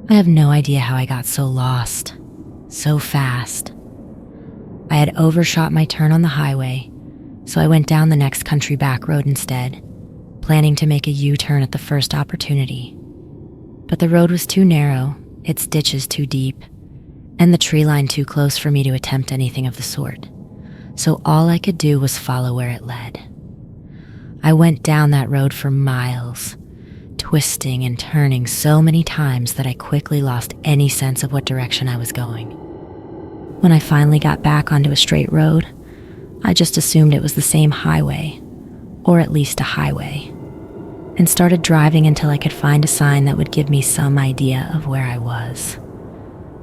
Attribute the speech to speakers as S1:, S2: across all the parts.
S1: I have no idea how I got so lost, so fast. I had overshot my turn on the highway, so I went down the next country back road instead, planning to make a U-turn at the first opportunity. But the road was too narrow, its ditches too deep, and the tree line too close for me to attempt anything of the sort, so all I could do was follow where it led. I went down that road for miles, twisting and turning so many times that I quickly lost any sense of what direction I was going. When I finally got back onto a straight road, I just assumed it was the same highway, or at least a highway, and started driving until I could find a sign that would give me some idea of where I was.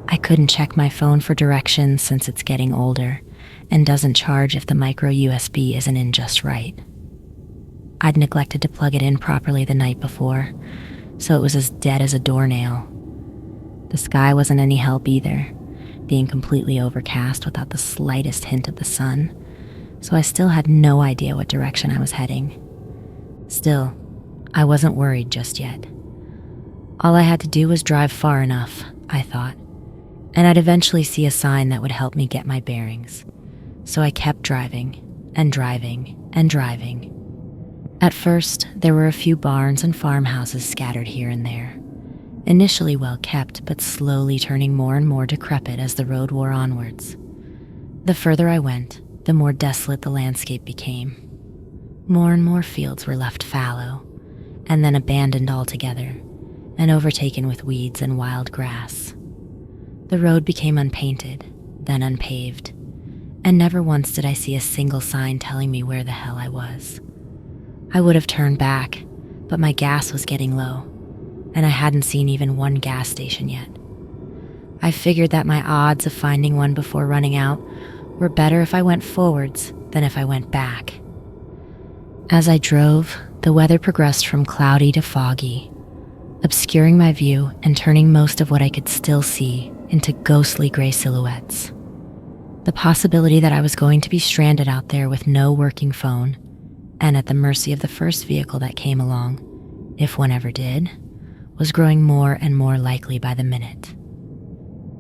S1: I couldn't check my phone for directions since it's getting older and doesn't charge if the micro USB isn't in just right. I'd neglected to plug it in properly the night before, so it was as dead as a doornail. The sky wasn't any help either, being completely overcast without the slightest hint of the sun, so I still had no idea what direction I was heading. Still, I wasn't worried just yet. All I had to do was drive far enough, I thought, and I'd eventually see a sign that would help me get my bearings. So I kept driving and driving and driving. At first, there were a few barns and farmhouses scattered here and there, initially well kept but slowly turning more and more decrepit as the road wore onwards. The further I went, the more desolate the landscape became. More and more fields were left fallow, and then abandoned altogether, and overtaken with weeds and wild grass. The road became unpainted, then unpaved, and never once did I see a single sign telling me where the hell I was. I would have turned back, but my gas was getting low, and I hadn't seen even one gas station yet. I figured that my odds of finding one before running out were better if I went forwards than if I went back. As I drove, the weather progressed from cloudy to foggy, obscuring my view and turning most of what I could still see into ghostly gray silhouettes. The possibility that I was going to be stranded out there with no working phone and at the mercy of the first vehicle that came along, if one ever did, was growing more and more likely by the minute.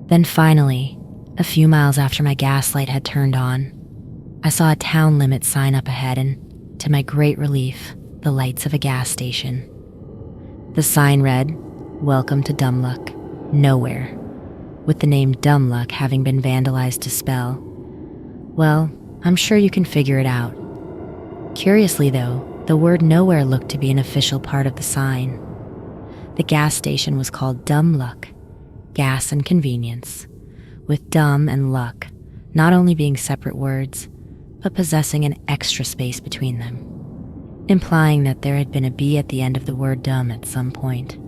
S1: Then finally, a few miles after my gas light had turned on, I saw a town limit sign up ahead and, to my great relief, the lights of a gas station. The sign read, "Welcome to Dumluck, Nowhere," with the name Dumluck having been vandalized to spell. Well, I'm sure you can figure it out. Curiously though, the word nowhere looked to be an official part of the sign. The gas station was called Dumluck, gas and convenience, with dumb and luck not only being separate words, but possessing an extra space between them, implying that there had been a B at the end of the word dumb at some point.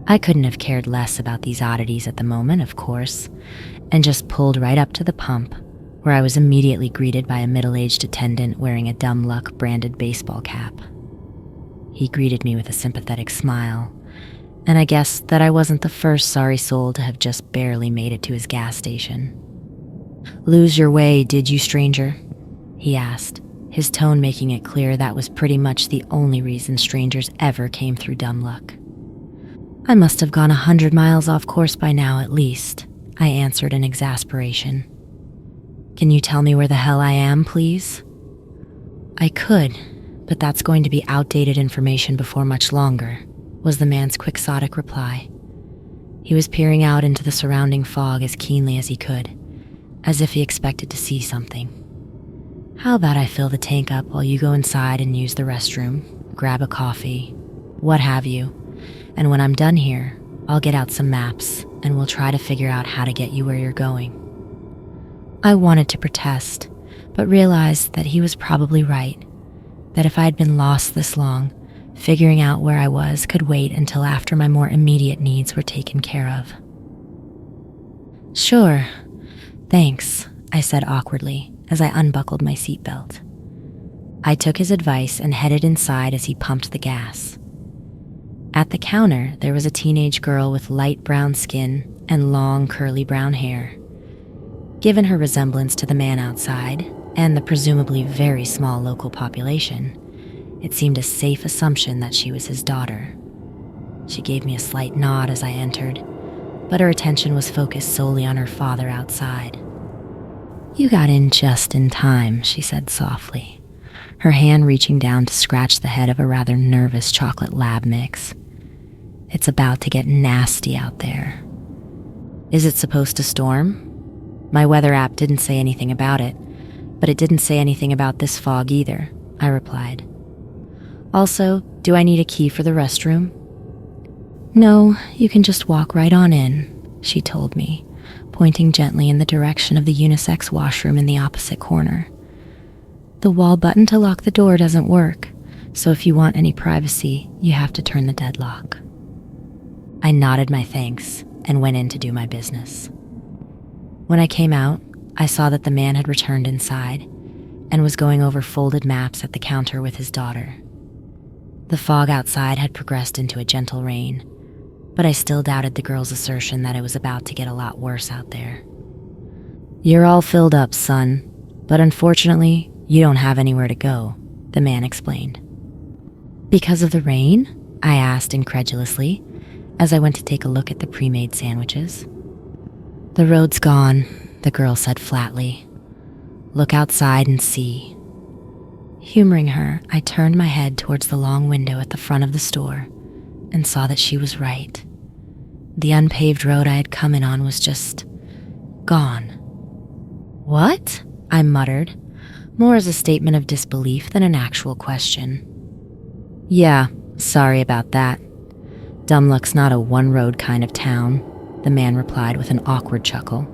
S1: I couldn't have cared less about these oddities at the moment, of course, and just pulled right up to the pump, where I was immediately greeted by a middle-aged attendant wearing a Dumluck branded baseball cap. He greeted me with a sympathetic smile, and I guessed that I wasn't the first sorry soul to have just barely made it to his gas station. "Lose your way, did you, stranger?" he asked, his tone making it clear that was pretty much the only reason strangers ever came through Dumluck. "I must have gone 100 miles off course by now at least," I answered in exasperation. "Can you tell me where the hell I am, please?" "I could, but that's going to be outdated information before much longer," was the man's quixotic reply. He was peering out into the surrounding fog as keenly as he could, as if he expected to see something. "How about I fill the tank up while you go inside and use the restroom, grab a coffee, what have you, and when I'm done here, I'll get out some maps and we'll try to figure out how to get you where you're going." I wanted to protest, but realized that he was probably right, that if I had been lost this long, figuring out where I was could wait until after my more immediate needs were taken care of. "Sure, thanks," I said awkwardly as I unbuckled my seatbelt. I took his advice and headed inside as he pumped the gas. At the counter, there was a teenage girl with light brown skin and long curly brown hair. Given her resemblance to the man outside and the presumably very small local population, it seemed a safe assumption that she was his daughter. She gave me a slight nod as I entered, but her attention was focused solely on her father outside. "You got in just in time," she said softly, her hand reaching down to scratch the head of a rather nervous chocolate lab mix. "It's about to get nasty out there." "Is it supposed to storm?" My weather app didn't say anything about it, but it didn't say anything about this fog either, I replied. "Also, do I need a key for the restroom?" "No, you can just walk right on in," she told me, pointing gently in the direction of the unisex washroom in the opposite corner. "The wall button to lock the door doesn't work, so if you want any privacy, you have to turn the deadlock." I nodded my thanks and went in to do my business. When I came out, I saw that the man had returned inside and was going over folded maps at the counter with his daughter. The fog outside had progressed into a gentle rain, but I still doubted the girl's assertion that it was about to get a lot worse out there. "You're all filled up, son, but unfortunately, you don't have anywhere to go," the man explained. "Because of the rain?" I asked incredulously as I went to take a look at the pre-made sandwiches. "The road's gone," the girl said flatly. "Look outside and see." Humoring her, I turned my head towards the long window at the front of the store and saw that she was right. The unpaved road I had come in on was just gone. "What?" I muttered, more as a statement of disbelief than an actual question. "Yeah, sorry about that. Dumluck's not a one-road kind of town," the man replied with an awkward chuckle.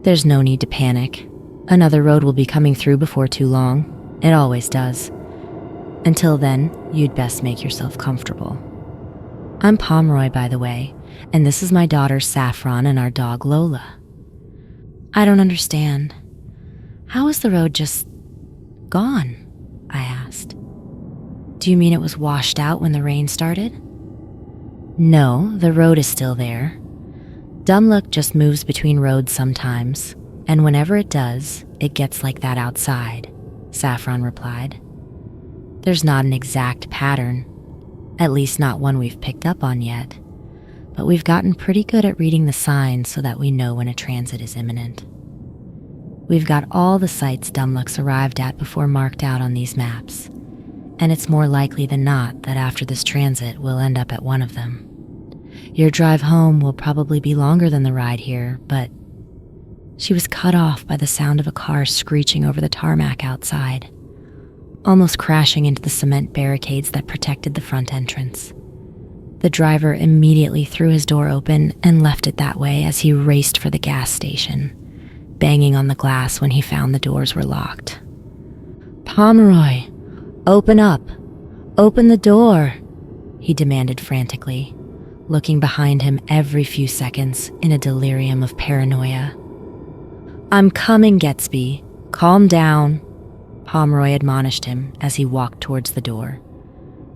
S1: "There's no need to panic. Another road will be coming through before too long. It always does. Until then, you'd best make yourself comfortable. I'm Pomeroy, by the way, and this is my daughter Saffron and our dog Lola." "I don't understand. How is the road just gone?" I asked. "Do you mean it was washed out when the rain started?" "No, the road is still there. Dumluck just moves between roads sometimes, and whenever it does, it gets like that outside," Saffron replied. "There's not an exact pattern, at least not one we've picked up on yet, but we've gotten pretty good at reading the signs so that we know when a transit is imminent. We've got all the sites Dumluck's arrived at before marked out on these maps, and it's more likely than not that after this transit we'll end up at one of them. Your drive home will probably be longer than the ride here, but..." She was cut off by the sound of a car screeching over the tarmac outside, almost crashing into the cement barricades that protected the front entrance. The driver immediately threw his door open and left it that way as he raced for the gas station, banging on the glass when he found the doors were locked. "Pomeroy, open up! Open the door!" he demanded frantically, looking behind him every few seconds in a delirium of paranoia. "I'm coming, Gatsby. Calm down," Pomeroy admonished him as he walked towards the door.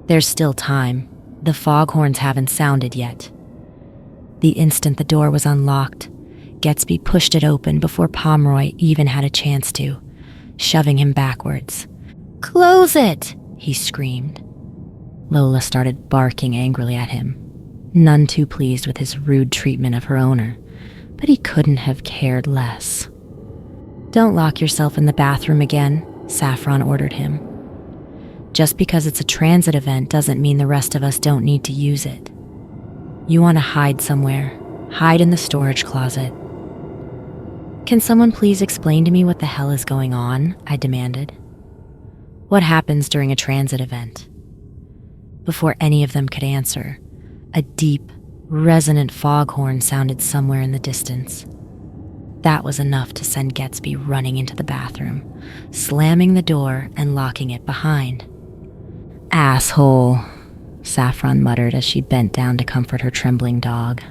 S1: "There's still time. The foghorns haven't sounded yet." The instant the door was unlocked, Gatsby pushed it open before Pomeroy even had a chance to, shoving him backwards. "Close it!" he screamed. Lola started barking angrily at him, none too pleased with his rude treatment of her owner, but he couldn't have cared less. "Don't lock yourself in the bathroom again," Saffron ordered him. "Just because it's a transit event doesn't mean the rest of us don't need to use it. You want to hide somewhere, hide in the storage closet." "Can someone please explain to me what the hell is going on?" I demanded. "What happens during a transit event?" Before any of them could answer, a deep, resonant foghorn sounded somewhere in the distance. That was enough to send Gatsby running into the bathroom, slamming the door and locking it behind. "Asshole," Saffron muttered as she bent down to comfort her trembling dog.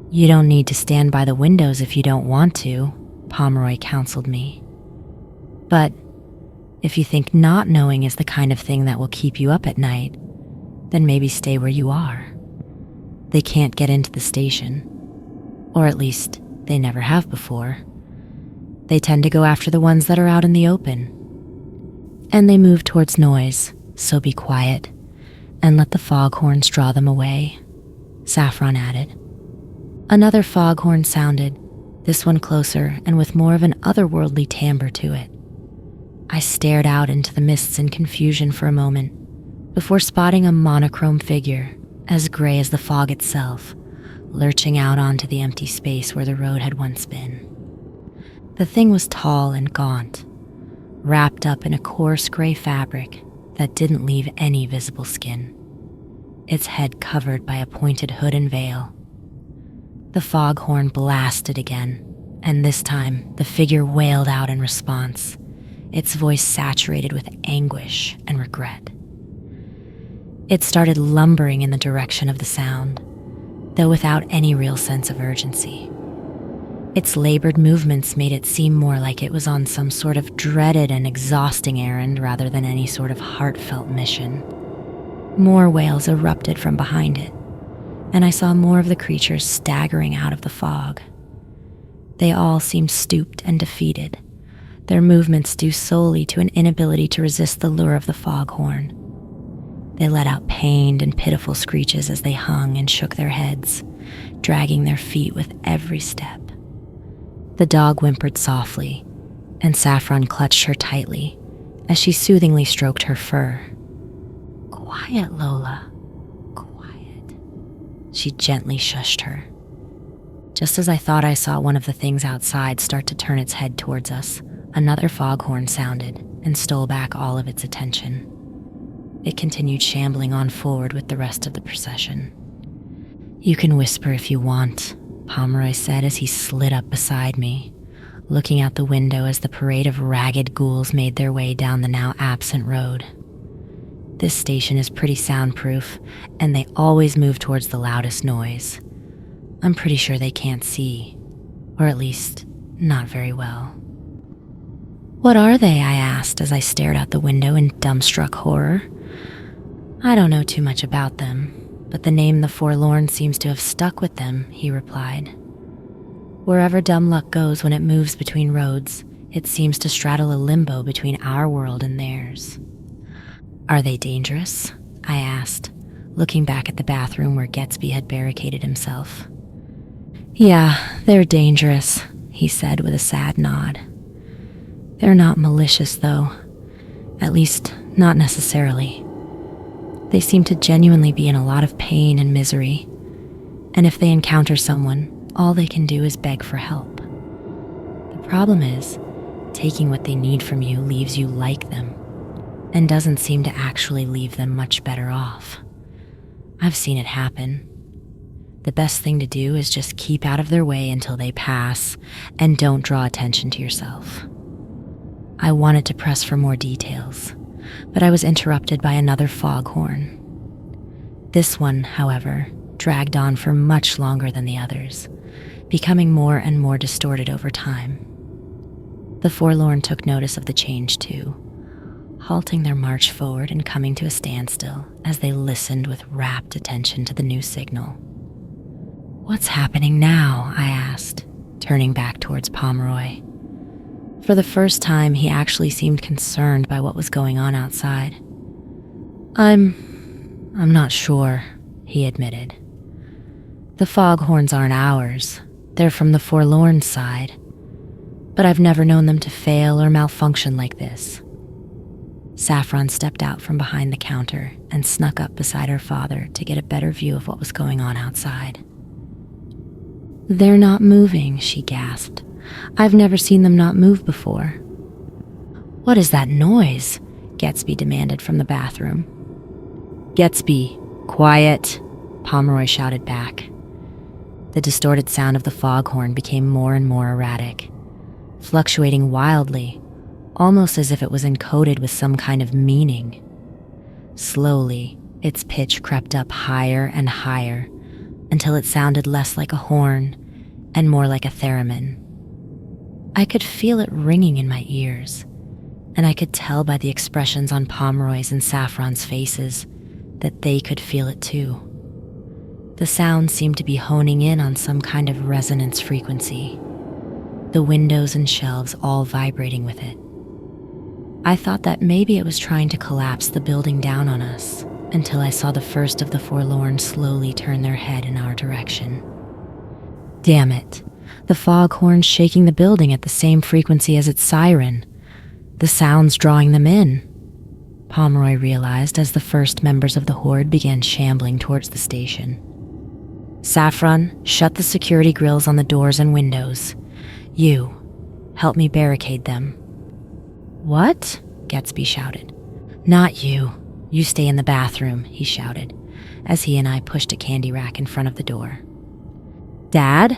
S1: "You don't need to stand by the windows if you don't want to," Pomeroy counseled me. "But if you think not knowing is the kind of thing that will keep you up at night, then maybe stay where you are. They can't get into the station, or at least they never have before. They tend to go after the ones that are out in the open. And they move towards noise, so be quiet and let the foghorns draw them away," Saffron added. Another foghorn sounded, this one closer and with more of an otherworldly timbre to it. I stared out into the mists in confusion for a moment before spotting a monochrome figure, as gray as the fog itself, lurching out onto the empty space where the road had once been. The thing was tall and gaunt, wrapped up in a coarse gray fabric that didn't leave any visible skin, its head covered by a pointed hood and veil. The foghorn blasted again, and this time the figure wailed out in response, its voice saturated with anguish and regret. It started lumbering in the direction of the sound, though without any real sense of urgency. Its labored movements made it seem more like it was on some sort of dreaded and exhausting errand rather than any sort of heartfelt mission. More wails erupted from behind it, and I saw more of the creatures staggering out of the fog. They all seemed stooped and defeated, their movements due solely to an inability to resist the lure of the foghorn. They let out pained and pitiful screeches as they hung and shook their heads, dragging their feet with every step. The dog whimpered softly, and Saffron clutched her tightly as she soothingly stroked her fur. "Quiet, Lola. Quiet." She gently shushed her. Just as I thought I saw one of the things outside start to turn its head towards us, another foghorn sounded and stole back all of its attention. It continued shambling on forward with the rest of the procession. "You can whisper if you want," Pomeroy said as he slid up beside me, looking out the window as the parade of ragged ghouls made their way down the now absent road. "This station is pretty soundproof, and they always move towards the loudest noise. I'm pretty sure they can't see, or at least, not very well." "What are they?" I asked as I stared out the window in dumbstruck horror. "I don't know too much about them, but the name the Forlorn seems to have stuck with them," he replied. "Wherever dumb luck goes when it moves between roads, it seems to straddle a limbo between our world and theirs." "Are they dangerous?" I asked, looking back at the bathroom where Gatsby had barricaded himself. "Yeah, they're dangerous," he said with a sad nod. "They're not malicious, though. At least, not necessarily. They seem to genuinely be in a lot of pain and misery, and if they encounter someone, all they can do is beg for help. The problem is, taking what they need from you leaves you like them, and doesn't seem to actually leave them much better off. I've seen it happen. The best thing to do is just keep out of their way until they pass, and don't draw attention to yourself." I wanted to press for more details, but I was interrupted by another foghorn. This one, however, dragged on for much longer than the others, becoming more and more distorted over time. The Forlorn took notice of the change too, halting their march forward and coming to a standstill as they listened with rapt attention to the new signal. "What's happening now?" I asked, turning back towards Pomeroy. For the first time, he actually seemed concerned by what was going on outside. I'm not sure," he admitted. "The foghorns aren't ours. They're from the Forlorn side. But I've never known them to fail or malfunction like this." Saffron stepped out from behind the counter and snuck up beside her father to get a better view of what was going on outside. "They're not moving," she gasped. "I've never seen them not move before." "What is that noise?" Gatsby demanded from the bathroom. "Gatsby, quiet," Pomeroy shouted back. The distorted sound of the foghorn became more and more erratic, fluctuating wildly, almost as if it was encoded with some kind of meaning. Slowly, its pitch crept up higher and higher until it sounded less like a horn and more like a theremin. I could feel it ringing in my ears, and I could tell by the expressions on Pomeroy's and Saffron's faces that they could feel it too. The sound seemed to be honing in on some kind of resonance frequency, the windows and shelves all vibrating with it. I thought that maybe it was trying to collapse the building down on us, until I saw the first of the Forlorn slowly turn their head in our direction. Damn it. The foghorn's shaking the building at the same frequency as its siren. The sound's drawing them in, Pomeroy realized as the first members of the horde began shambling towards the station. Saffron, shut the security grills on the doors and windows. You, help me barricade them. What? Gatsby shouted. Not you. You stay in the bathroom, he shouted, as he and I pushed a candy rack in front of the door. Dad?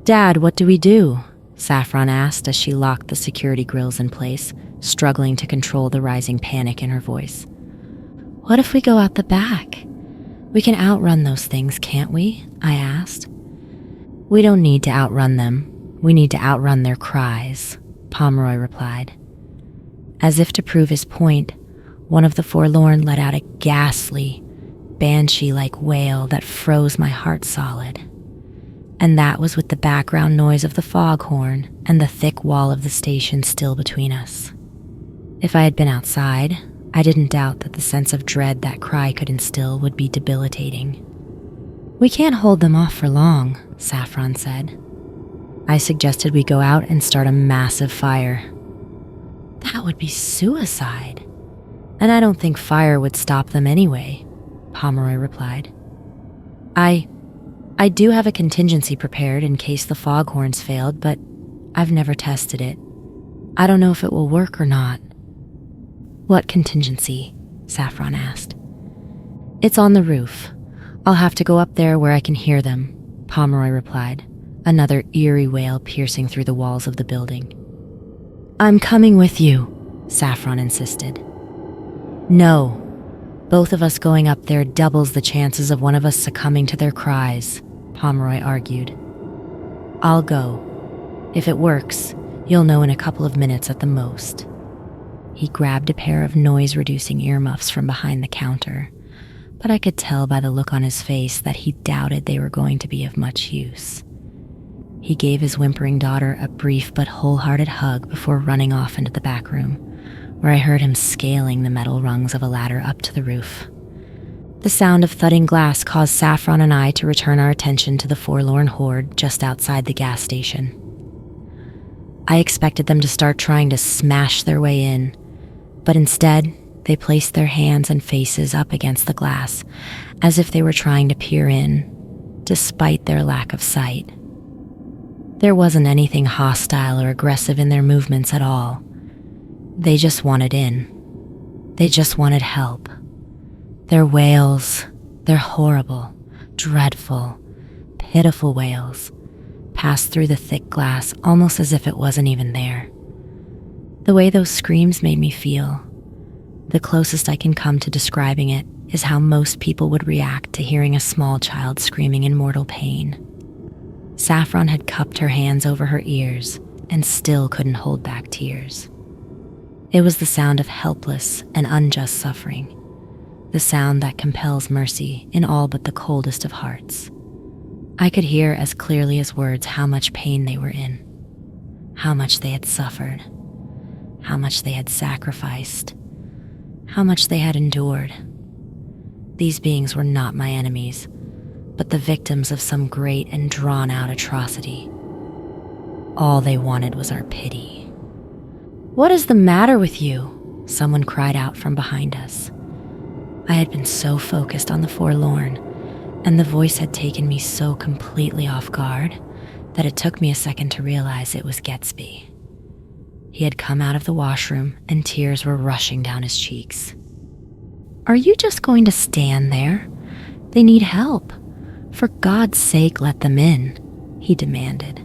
S1: Dad, what do we do? Saffron asked as she locked the security grills in place, struggling to control the rising panic in her voice. What if we go out the back? We can outrun those things, can't we? I asked. We don't need to outrun them. We need to outrun their cries, Pomeroy replied. As if to prove his point, one of the forlorn let out a ghastly, banshee-like wail that froze my heart solid. And that was with the background noise of the foghorn and the thick wall of the station still between us. If I had been outside, I didn't doubt that the sense of dread that cry could instill would be debilitating. We can't hold them off for long, Saffron said. I suggested we go out and start a massive fire. That would be suicide. And I don't think fire would stop them anyway, Pomeroy replied. I do have a contingency prepared in case the foghorns failed, but I've never tested it. I don't know if it will work or not. What contingency? Saffron asked. It's on the roof. I'll have to go up there where I can hear them, Pomeroy replied, another eerie wail piercing through the walls of the building. I'm coming with you, Saffron insisted. No. Both of us going up there doubles the chances of one of us succumbing to their cries, Pomeroy argued. I'll go. If it works, you'll know in a couple of minutes at the most. He grabbed a pair of noise-reducing earmuffs from behind the counter, but I could tell by the look on his face that he doubted they were going to be of much use. He gave his whimpering daughter a brief but wholehearted hug before running off into the back room, where I heard him scaling the metal rungs of a ladder up to the roof. The sound of thudding glass caused Saffron and I to return our attention to the forlorn horde just outside the gas station. I expected them to start trying to smash their way in, but instead, they placed their hands and faces up against the glass, as if they were trying to peer in, despite their lack of sight. There wasn't anything hostile or aggressive in their movements at all. They just wanted in. They just wanted help. Their wails, their horrible, dreadful, pitiful wails, passed through the thick glass almost as if it wasn't even there. The way those screams made me feel, the closest I can come to describing it is how most people would react to hearing a small child screaming in mortal pain. Saffron had cupped her hands over her ears and still couldn't hold back tears. It was the sound of helpless and unjust suffering, the sound that compels mercy in all but the coldest of hearts. I could hear as clearly as words how much pain they were in, how much they had suffered, how much they had sacrificed, how much they had endured. These beings were not my enemies, but the victims of some great and drawn-out atrocity. All they wanted was our pity. What is the matter with you? Someone cried out from behind us. I had been so focused on the forlorn, and the voice had taken me so completely off guard that it took me a second to realize it was Gatsby. He had come out of the washroom and tears were rushing down his cheeks. Are you just going to stand there? They need help. For God's sake, let them in, he demanded.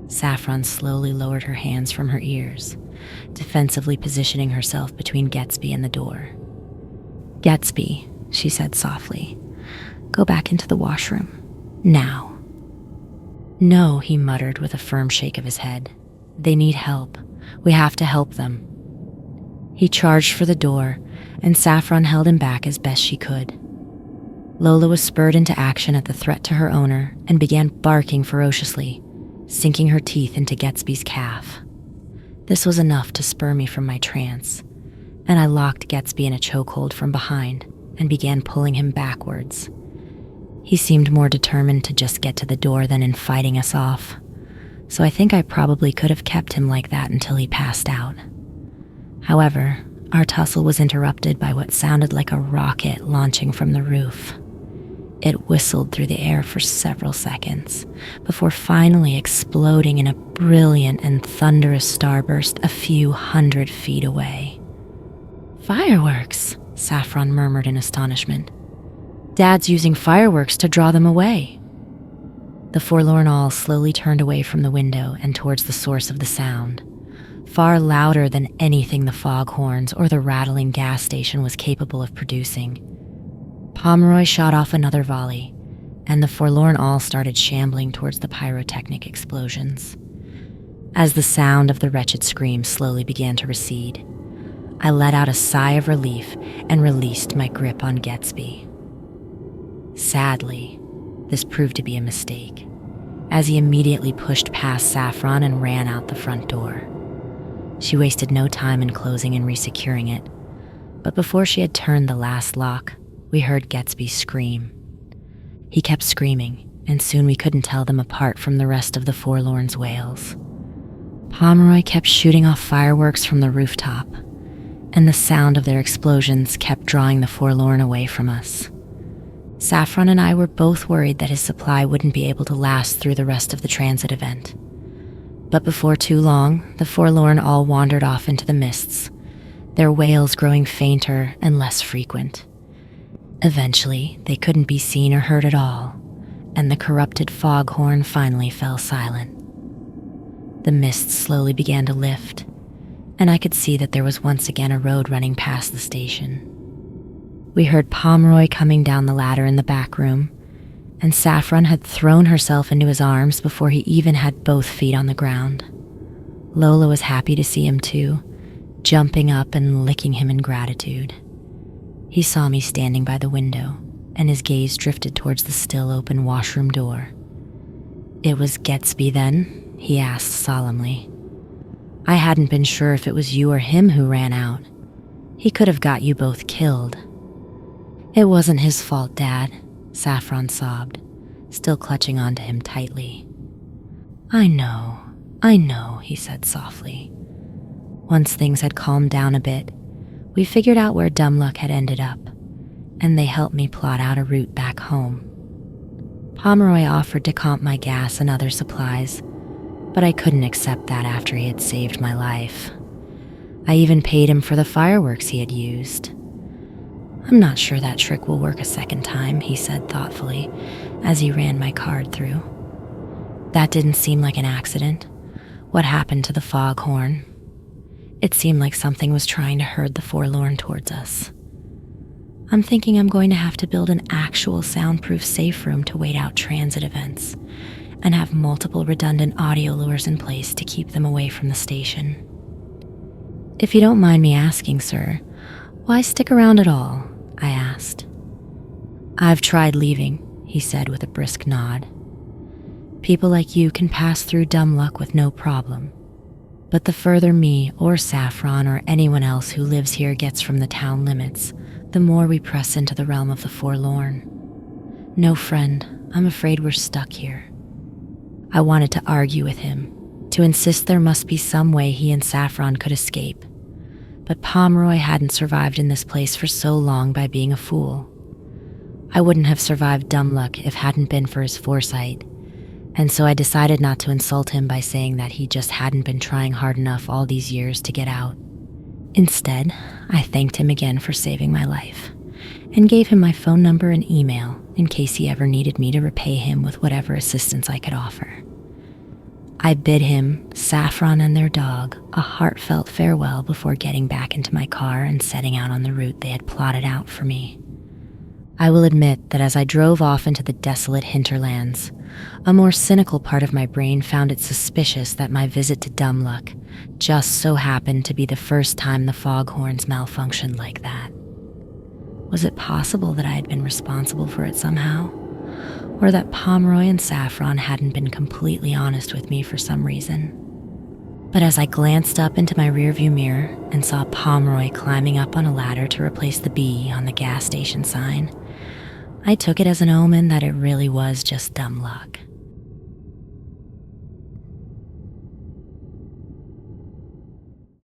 S1: Saffron slowly lowered her hands from her ears, defensively positioning herself between Gatsby and the door. Gatsby, she said softly, go back into the washroom. Now. No, he muttered with a firm shake of his head. They need help. We have to help them. He charged for the door, and Saffron held him back as best she could. Lola was spurred into action at the threat to her owner and began barking ferociously, sinking her teeth into Gatsby's calf. This was enough to spur me from my trance, and I locked Gatsby in a chokehold from behind and began pulling him backwards. He seemed more determined to just get to the door than in fighting us off, so I think I probably could have kept him like that until he passed out. However, our tussle was interrupted by what sounded like a rocket launching from the roof. It whistled through the air for several seconds before finally exploding in a brilliant and thunderous starburst a few 100 feet away. "Fireworks," Saffron murmured in astonishment. "Dad's using fireworks to draw them away." The forlorn all slowly turned away from the window and towards the source of the sound, far louder than anything the foghorns or the rattling gas station was capable of producing. Pomeroy shot off another volley, and the forlorn all started shambling towards the pyrotechnic explosions. As the sound of the wretched scream slowly began to recede, I let out a sigh of relief and released my grip on Gatsby. Sadly, this proved to be a mistake, as he immediately pushed past Saffron and ran out the front door. She wasted no time in closing and resecuring it, but before she had turned the last lock, we heard Gatsby scream. He kept screaming, and soon we couldn't tell them apart from the rest of the forlorn's wails. Pomeroy kept shooting off fireworks from the rooftop, and the sound of their explosions kept drawing the forlorn away from us. Saffron and I were both worried that his supply wouldn't be able to last through the rest of the transit event. But before too long, the forlorn all wandered off into the mists, their wails growing fainter and less frequent. Eventually, they couldn't be seen or heard at all, and the corrupted foghorn finally fell silent. The mists slowly began to lift, and I could see that there was once again a road running past the station. We heard Pomeroy coming down the ladder in the back room, and Saffron had thrown herself into his arms before he even had both feet on the ground. Lola was happy to see him too, jumping up and licking him in gratitude. He saw me standing by the window, and his gaze drifted towards the still open washroom door. "It was Gatsby then?" he asked solemnly. "I hadn't been sure if it was you or him who ran out. He could have got you both killed." "It wasn't his fault, Dad," Saffron sobbed, still clutching onto him tightly. I know, he said softly. Once things had calmed down a bit, we figured out where Dumluck had ended up, and they helped me plot out a route back home. Pomeroy offered to comp my gas and other supplies, but I couldn't accept that after he had saved my life. I even paid him for the fireworks he had used. "I'm not sure that trick will work a second time," he said thoughtfully as he ran my card through. "That didn't seem like an accident. What happened to the foghorn? It seemed like something was trying to herd the forlorn towards us. I'm thinking I'm going to have to build an actual soundproof safe room to wait out transit events and have multiple redundant audio lures in place to keep them away from the station. If you don't mind me asking, sir, why stick around at all?" I asked. "I've tried leaving," he said with a brisk nod. "People like you can pass through Dumluck with no problem. But the further me or Saffron or anyone else who lives here gets from the town limits, the more we press into the realm of the forlorn. No, friend, I'm afraid we're stuck here." I wanted to argue with him, to insist there must be some way he and Saffron could escape. But Pomeroy hadn't survived in this place for so long by being a fool. I wouldn't have survived Dumluck if hadn't been for his foresight, and so I decided not to insult him by saying that he just hadn't been trying hard enough all these years to get out. Instead, I thanked him again for saving my life, and gave him my phone number and email in case he ever needed me to repay him with whatever assistance I could offer. I bid him, Saffron, and their dog a heartfelt farewell before getting back into my car and setting out on the route they had plotted out for me. I will admit that as I drove off into the desolate hinterlands, a more cynical part of my brain found it suspicious that my visit to Dumluck just so happened to be the first time the foghorns malfunctioned like that. Was it possible that I had been responsible for it somehow? Or that Pomeroy and Saffron hadn't been completely honest with me for some reason? But as I glanced up into my rearview mirror and saw Pomeroy climbing up on a ladder to replace the bee on the gas station sign, I took it as an omen that it really was just dumb luck.